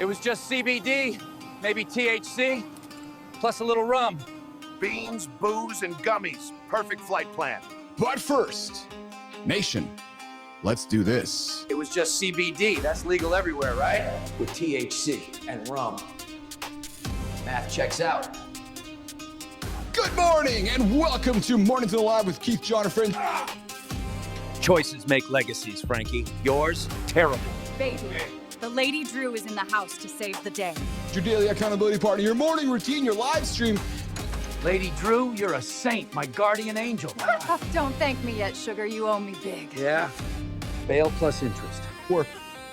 It was just CBD, maybe THC, plus a little rum. Beans, booze, and gummies. Perfect flight plan. But first, nation, let's do this. It was just CBD. That's legal everywhere, right? With THC and rum. Math checks out. Good morning and welcome to Mornings in the Lab with Keith Jonathan. Choices make legacies, Frankie. Yours, terrible. Baby, the Lady Drew is in the house to save the day. Your daily accountability partner, your morning routine, your live stream. Lady Drew, you're a saint, my guardian angel. Don't thank me yet, sugar. You owe me big. Yeah. Bail plus interest. Where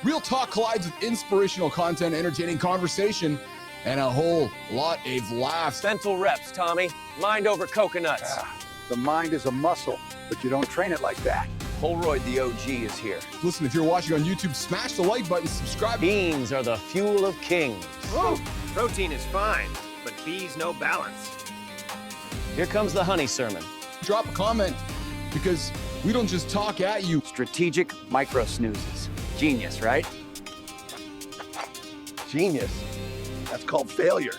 real talk collides with inspirational content, entertaining conversation, and a whole lot of laughs. Mental reps, Tommy. Mind over coconuts. The mind is a muscle, but you don't train it like that. Holroyd the OG is here. Listen, if you're watching on YouTube, smash the like button, subscribe. Beans are the fuel of kings. Whoa. Protein is fine, but bees no balance. Here comes the honey sermon. Drop a comment because we don't just talk at you. Strategic micro snoozes. Genius, right? Genius. That's called failure.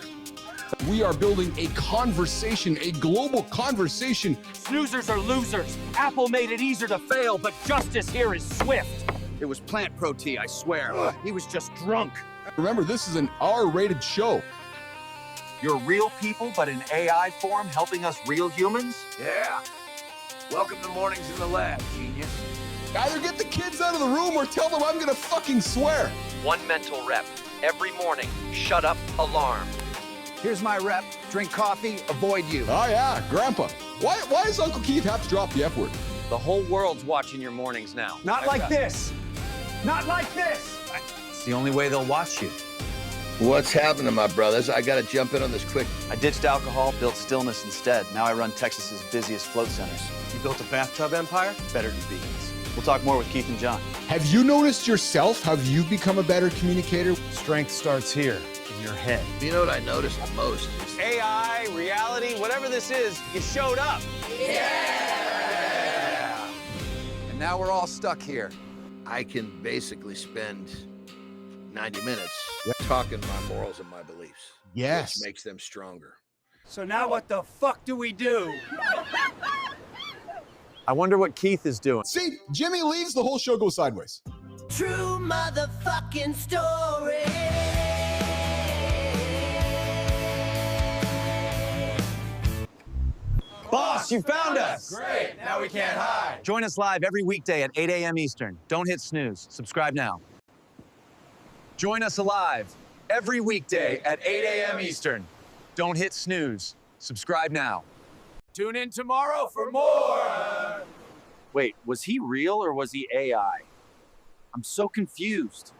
We are building a conversation, a global conversation. Snoozers are losers. Apple made it easier to fail, but justice here is swift. It was plant protein, I swear. He was just drunk. Remember, this is an R-rated show. You're real people, but in AI form, helping us real humans? Yeah. Welcome to Mornings in the Lab, genius. Either get the kids out of the room or tell them I'm gonna fucking swear. One mental rep. Every morning, shut up, alarm. Here's my rep. Drink coffee, avoid you. Oh yeah, Grandpa. Why does Uncle Keith have to drop the F word? The whole world's watching your mornings now. Not like this. Not like this. It's the only way they'll watch you. What's happening, my brothers? I gotta jump in on this quick. I ditched alcohol, built stillness instead. Now I run Texas's busiest float centers. You built a bathtub empire? Better than beans. We'll talk more with Keith and John. Have you noticed yourself? Have you become a better communicator? Strength starts here, in your head. You know what I noticed the most? AI, reality, whatever this is, you showed up. Yeah! And now we're all stuck here. I can basically spend 90 minutes talking my morals and my beliefs. Yes. Which makes them stronger. So now what the fuck do we do? I wonder what Keith is doing. See, Jimmy leaves, the whole show goes sideways. True motherfucking story. Boss, you found us! Great, now we can't hide. Join us live every weekday at 8 a.m. Eastern. Don't hit snooze. Subscribe now. Join us live every weekday at 8 a.m. Eastern. Don't hit snooze. Subscribe now. Tune in tomorrow for more. Wait, was he real or was he AI? I'm so confused.